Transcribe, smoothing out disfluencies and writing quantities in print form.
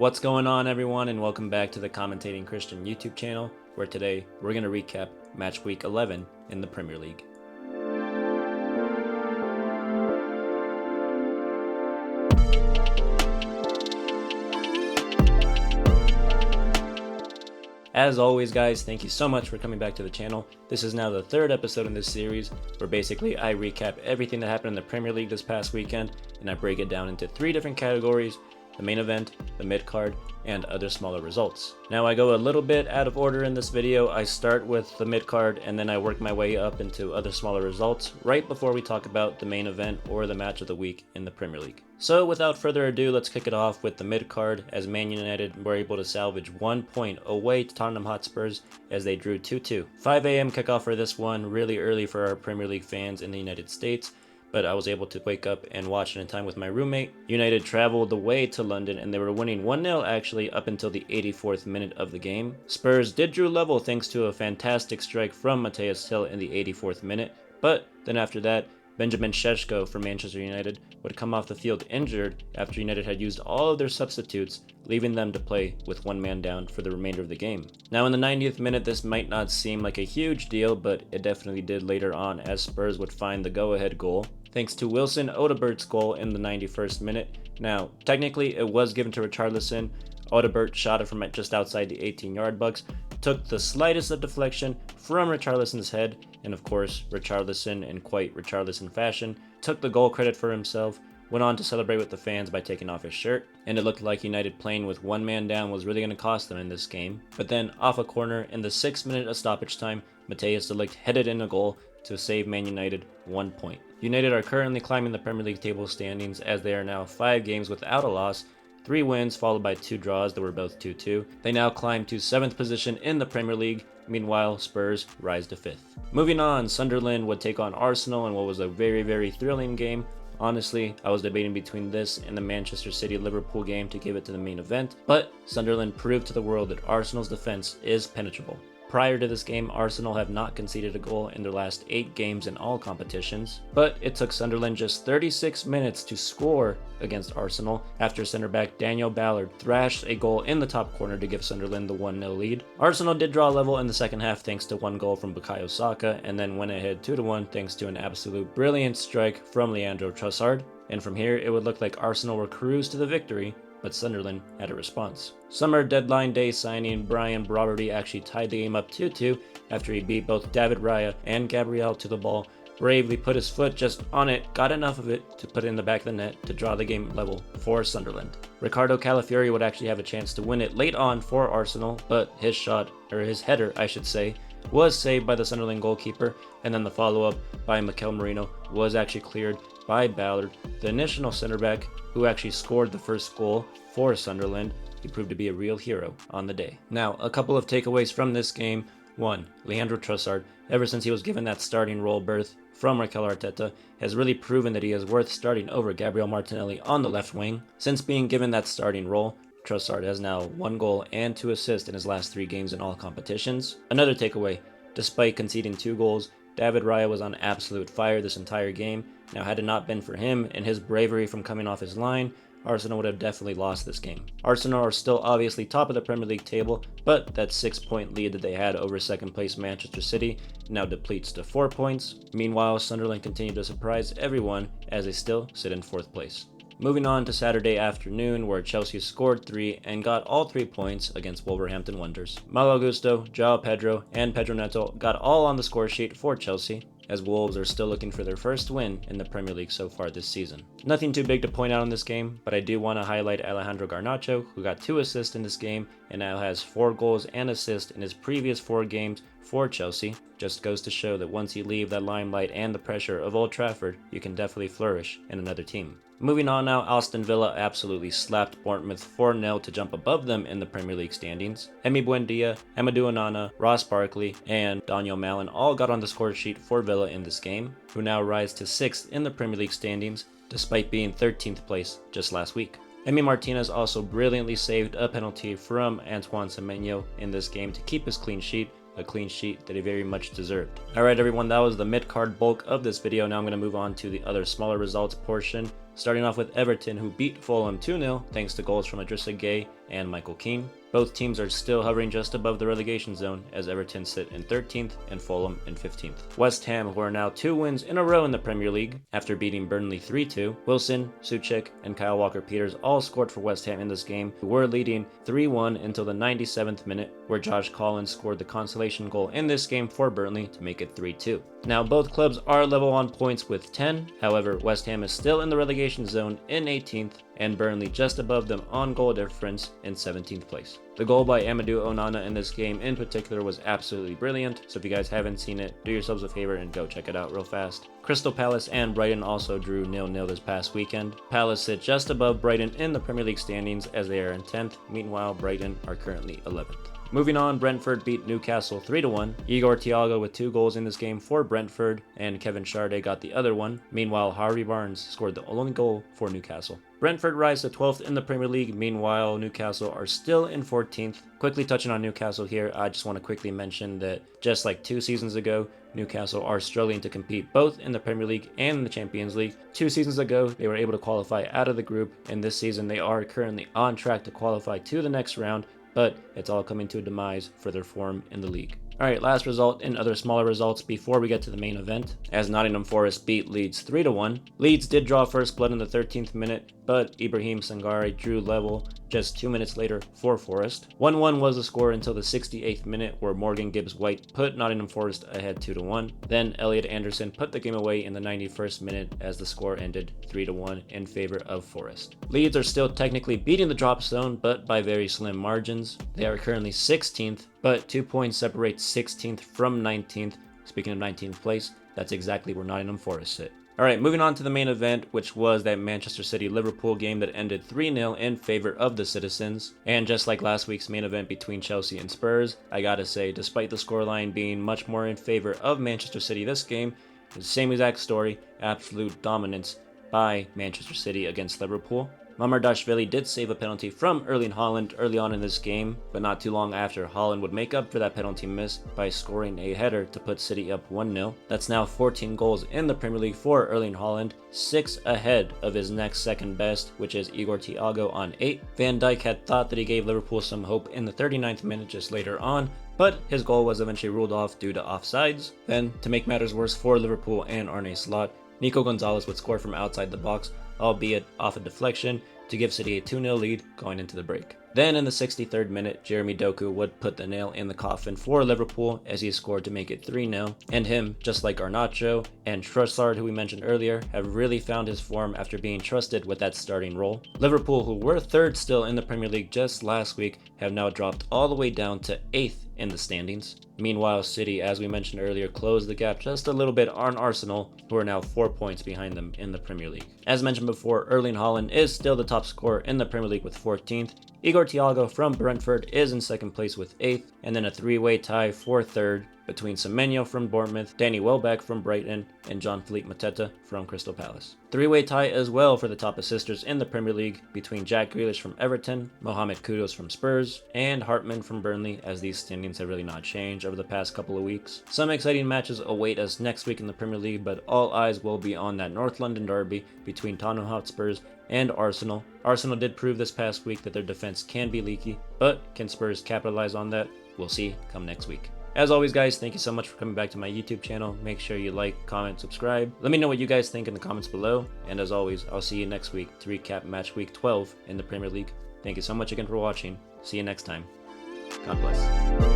What's going on, everyone, and welcome back to the Commentating Christian YouTube channel, where today we're going to recap match week 11 in the Premier League. As always, guys, thank you so much for coming back to the channel. This is now the third episode in this series, where basically I recap everything that happened in the Premier League this past weekend, and I break it down into three different categories: the main event, the mid-card, and other smaller results. Now I go a little bit out of order in this video. I start with the mid-card and then I work my way up into other smaller results right before we talk about the main event or the match of the week in the Premier League. So without further ado, let's kick it off with the mid-card, as Man United were able to salvage 1 point away to Tottenham Hotspurs as they drew 2-2. 5 a.m. kickoff for this one, really early for our Premier League fans in the United States, but I was able to wake up and watch it in time with my roommate. United traveled away to London and they were winning 1-0 actually up until the 84th minute of the game. Spurs did drew level thanks to a fantastic strike from Matthias Hill in the 84th minute, but then after that, Benjamin Šeško from Manchester United would come off the field injured after United had used all of their substitutes, leaving them to play with one man down for the remainder of the game. Now in the 90th minute, this might not seem like a huge deal, but it definitely did later on, as Spurs would find the go-ahead goal thanks to Wilson Odebert's goal in the 91st minute. Now, technically it was given to Richarlison. Odebert shot it from just outside the 18-yard box, took the slightest of deflection from Richarlison's head, and of course, Richarlison, in quite Richarlison fashion, took the goal credit for himself, went on to celebrate with the fans by taking off his shirt, and it looked like United playing with one man down was really going to cost them in this game. But then, off a corner, in the 6th minute of stoppage time, Matthias de Ligt headed in a goal to save Man United 1 point. United are currently climbing the Premier League table standings, as they are now 5 games without a loss, 3 wins followed by 2 draws that were both 2-2. They now climb to 7th position in the Premier League. Meanwhile, Spurs rise to 5th. Moving on, Sunderland would take on Arsenal in what was a very thrilling game. Honestly, I was debating between this and the Manchester City-Liverpool game to give it to the main event, but Sunderland proved to the world that Arsenal's defense is penetrable. Prior to this game, Arsenal have not conceded a goal in their last 8 games in all competitions, but it took Sunderland just 36 minutes to score against Arsenal after center-back Daniel Ballard thrashed a goal in the top corner to give Sunderland the 1-0 lead. Arsenal did draw level in the second half thanks to 1 goal from Bukayo Saka, and then went ahead 2-1 thanks to an absolute brilliant strike from Leandro Trossard. And from here, it would look like Arsenal were cruised to the victory, but Sunderland had a response. Summer deadline day signing Brian Brobby actually tied the game up 2-2 after he beat both David Raya and Gabriel to the ball, bravely put his foot just on it, got enough of it to put it in the back of the net to draw the game level for Sunderland. Ricardo Calafiori would actually have a chance to win it late on for Arsenal, but his shot, or his header I should say, was saved by the Sunderland goalkeeper, and then the follow-up by Mikel Merino was actually cleared by Ballard, the initial center back who actually scored the first goal for Sunderland. He proved to be a real hero on the day. Now, a couple of takeaways from this game. 1. Leandro Trossard, ever since he was given that starting role berth from Mikel Arteta, has really proven that he is worth starting over Gabriel Martinelli on the left wing. Since being given that starting role, Trossard has now 1 goal and 2 assists in his last 3 games in all competitions. Another takeaway, despite conceding 2 goals, David Raya was on absolute fire this entire game. Now, had it not been for him and his bravery from coming off his line, Arsenal would have definitely lost this game. Arsenal are still obviously top of the Premier League table, but that 6-point lead that they had over second place Manchester City now depletes to 4 points. Meanwhile, Sunderland continue to surprise everyone as they still sit in 4th place. Moving on to Saturday afternoon, where Chelsea scored 3 and got all 3 points against Wolverhampton Wanderers. Malo Gusto, João Pedro, and Pedro Neto got all on the score sheet for Chelsea, as Wolves are still looking for their first win in the Premier League so far this season. Nothing too big to point out in this game, but I do want to highlight Alejandro Garnacho, who got 2 assists in this game and now has 4 goals and assists in his previous 4 games for Chelsea. Just goes to show that once you leave that limelight and the pressure of Old Trafford, you can definitely flourish in another team. Moving on now, Aston Villa absolutely slapped Bournemouth 4-0 to jump above them in the Premier League standings. Emi Buendia, Amadou Onana, Ross Barkley, and Daniel Malen all got on the score sheet for Villa in this game, who now rise to 6th in the Premier League standings, despite being 13th place just last week. Emi Martinez also brilliantly saved a penalty from Antoine Semenyo in this game to keep his clean sheet, a clean sheet that he very much deserved. Alright everyone, that was the mid-card bulk of this video. Now I'm going to move on to the other smaller results portion, starting off with Everton, who beat Fulham 2-0 thanks to goals from Idrissa Gueye and Michael Keane. Both teams are still hovering just above the relegation zone as Everton sit in 13th and Fulham in 15th. West Ham, who are now 2 wins in a row in the Premier League after beating Burnley 3-2. Wilson, Souček, and Kyle Walker-Peters all scored for West Ham in this game, who were leading 3-1 until the 97th minute, where Josh Collins scored the consolation goal in this game for Burnley to make it 3-2. Now both clubs are level on points with 10, however West Ham is still in the relegation zone in 18th and Burnley just above them on goal difference in 17th place. The goal by Amadou Onana in this game in particular was absolutely brilliant, so if you guys haven't seen it, do yourselves a favor and go check it out real fast. Crystal Palace and Brighton also drew 0-0 this past weekend. Palace sit just above Brighton in the Premier League standings as they are in 10th, meanwhile Brighton are currently 11th. Moving on, Brentford beat Newcastle 3-1. Igor Thiago with 2 goals in this game for Brentford, and Kevin Sharday got the other one. Meanwhile, Harvey Barnes scored the only goal for Newcastle. Brentford rise to 12th in the Premier League, meanwhile Newcastle are still in 14th. Quickly touching on Newcastle here, I just want to quickly mention that just like 2 seasons ago, Newcastle are struggling to compete both in the Premier League and in the Champions League. 2 seasons ago, they were able to qualify out of the group, and this season they are currently on track to qualify to the next round, but it's all coming to a demise for their form in the league. Alright, last result and other smaller results before we get to the main event, as Nottingham Forest beat Leeds 3-1. Leeds did draw first blood in the 13th minute, but Ibrahim Sangare drew level just 2 minutes later for Forest. 1-1 was the score until the 68th minute, where Morgan Gibbs-White put Nottingham Forest ahead 2-1. Then Elliot Anderson put the game away in the 91st minute as the score ended 3-1 in favor of Forest. Leeds are still technically beating the drop zone, but by very slim margins. They are currently 16th, but 2 points separate 16th from 19th. Speaking of 19th place, that's exactly where Nottingham Forest sit. Alright, moving on to the main event, which was that Manchester City-Liverpool game that ended 3-0 in favor of the Citizens. And just like last week's main event between Chelsea and Spurs, I gotta say, despite the scoreline being much more in favor of Manchester City this game, the same exact story, absolute dominance by Manchester City against Liverpool. Mamardashvili did save a penalty from Erling Haaland early on in this game, but not too long after, Haaland would make up for that penalty miss by scoring a header to put City up 1-0. That's now 14 goals in the Premier League for Erling Haaland, 6 ahead of his next second best, which is Igor Thiago on 8. Van Dijk had thought that he gave Liverpool some hope in the 39th minute just later on, but his goal was eventually ruled off due to offsides. Then, to make matters worse for Liverpool and Arne Slot, Nico Gonzalez would score from outside the box, albeit off a deflection, to give City a 2-0 lead going into the break. Then in the 63rd minute, Jeremy Doku would put the nail in the coffin for Liverpool as he scored to make it 3-0. And him, just like Garnacho and Trossard, who we mentioned earlier, have really found his form after being trusted with that starting role. Liverpool, who were 3rd still in the Premier League just last week, have now dropped all the way down to 8th in the standings. Meanwhile, City, as we mentioned earlier, closed the gap just a little bit on Arsenal, who are now 4 points behind them in the Premier League. As mentioned before, Erling Haaland is still the top scorer in the Premier League with 14th. Igor Thiago from Brentford is in 2nd place with 8th, and then a 3-way tie for 3rd between Semenyo from Bournemouth, Danny Welbeck from Brighton, and Jean-Philippe Mateta from Crystal Palace. 3-way tie as well for the top assisters in the Premier League between Jack Grealish from Everton, Mohamed Kudus from Spurs, and Hartman from Burnley, as these standings have really not changed over the past couple of weeks. Some exciting matches await us next week in the Premier League, but all eyes will be on that North London derby between Tottenham Hotspurs and Arsenal. Arsenal did prove this past week that their defense can be leaky, but can Spurs capitalize on that? We'll see come next week. As always, guys, thank you so much for coming back to my YouTube channel. Make sure you like, comment, subscribe. Let me know what you guys think in the comments below. And as always, I'll see you next week to recap match week 12 in the Premier League. Thank you so much again for watching. See you next time. God bless.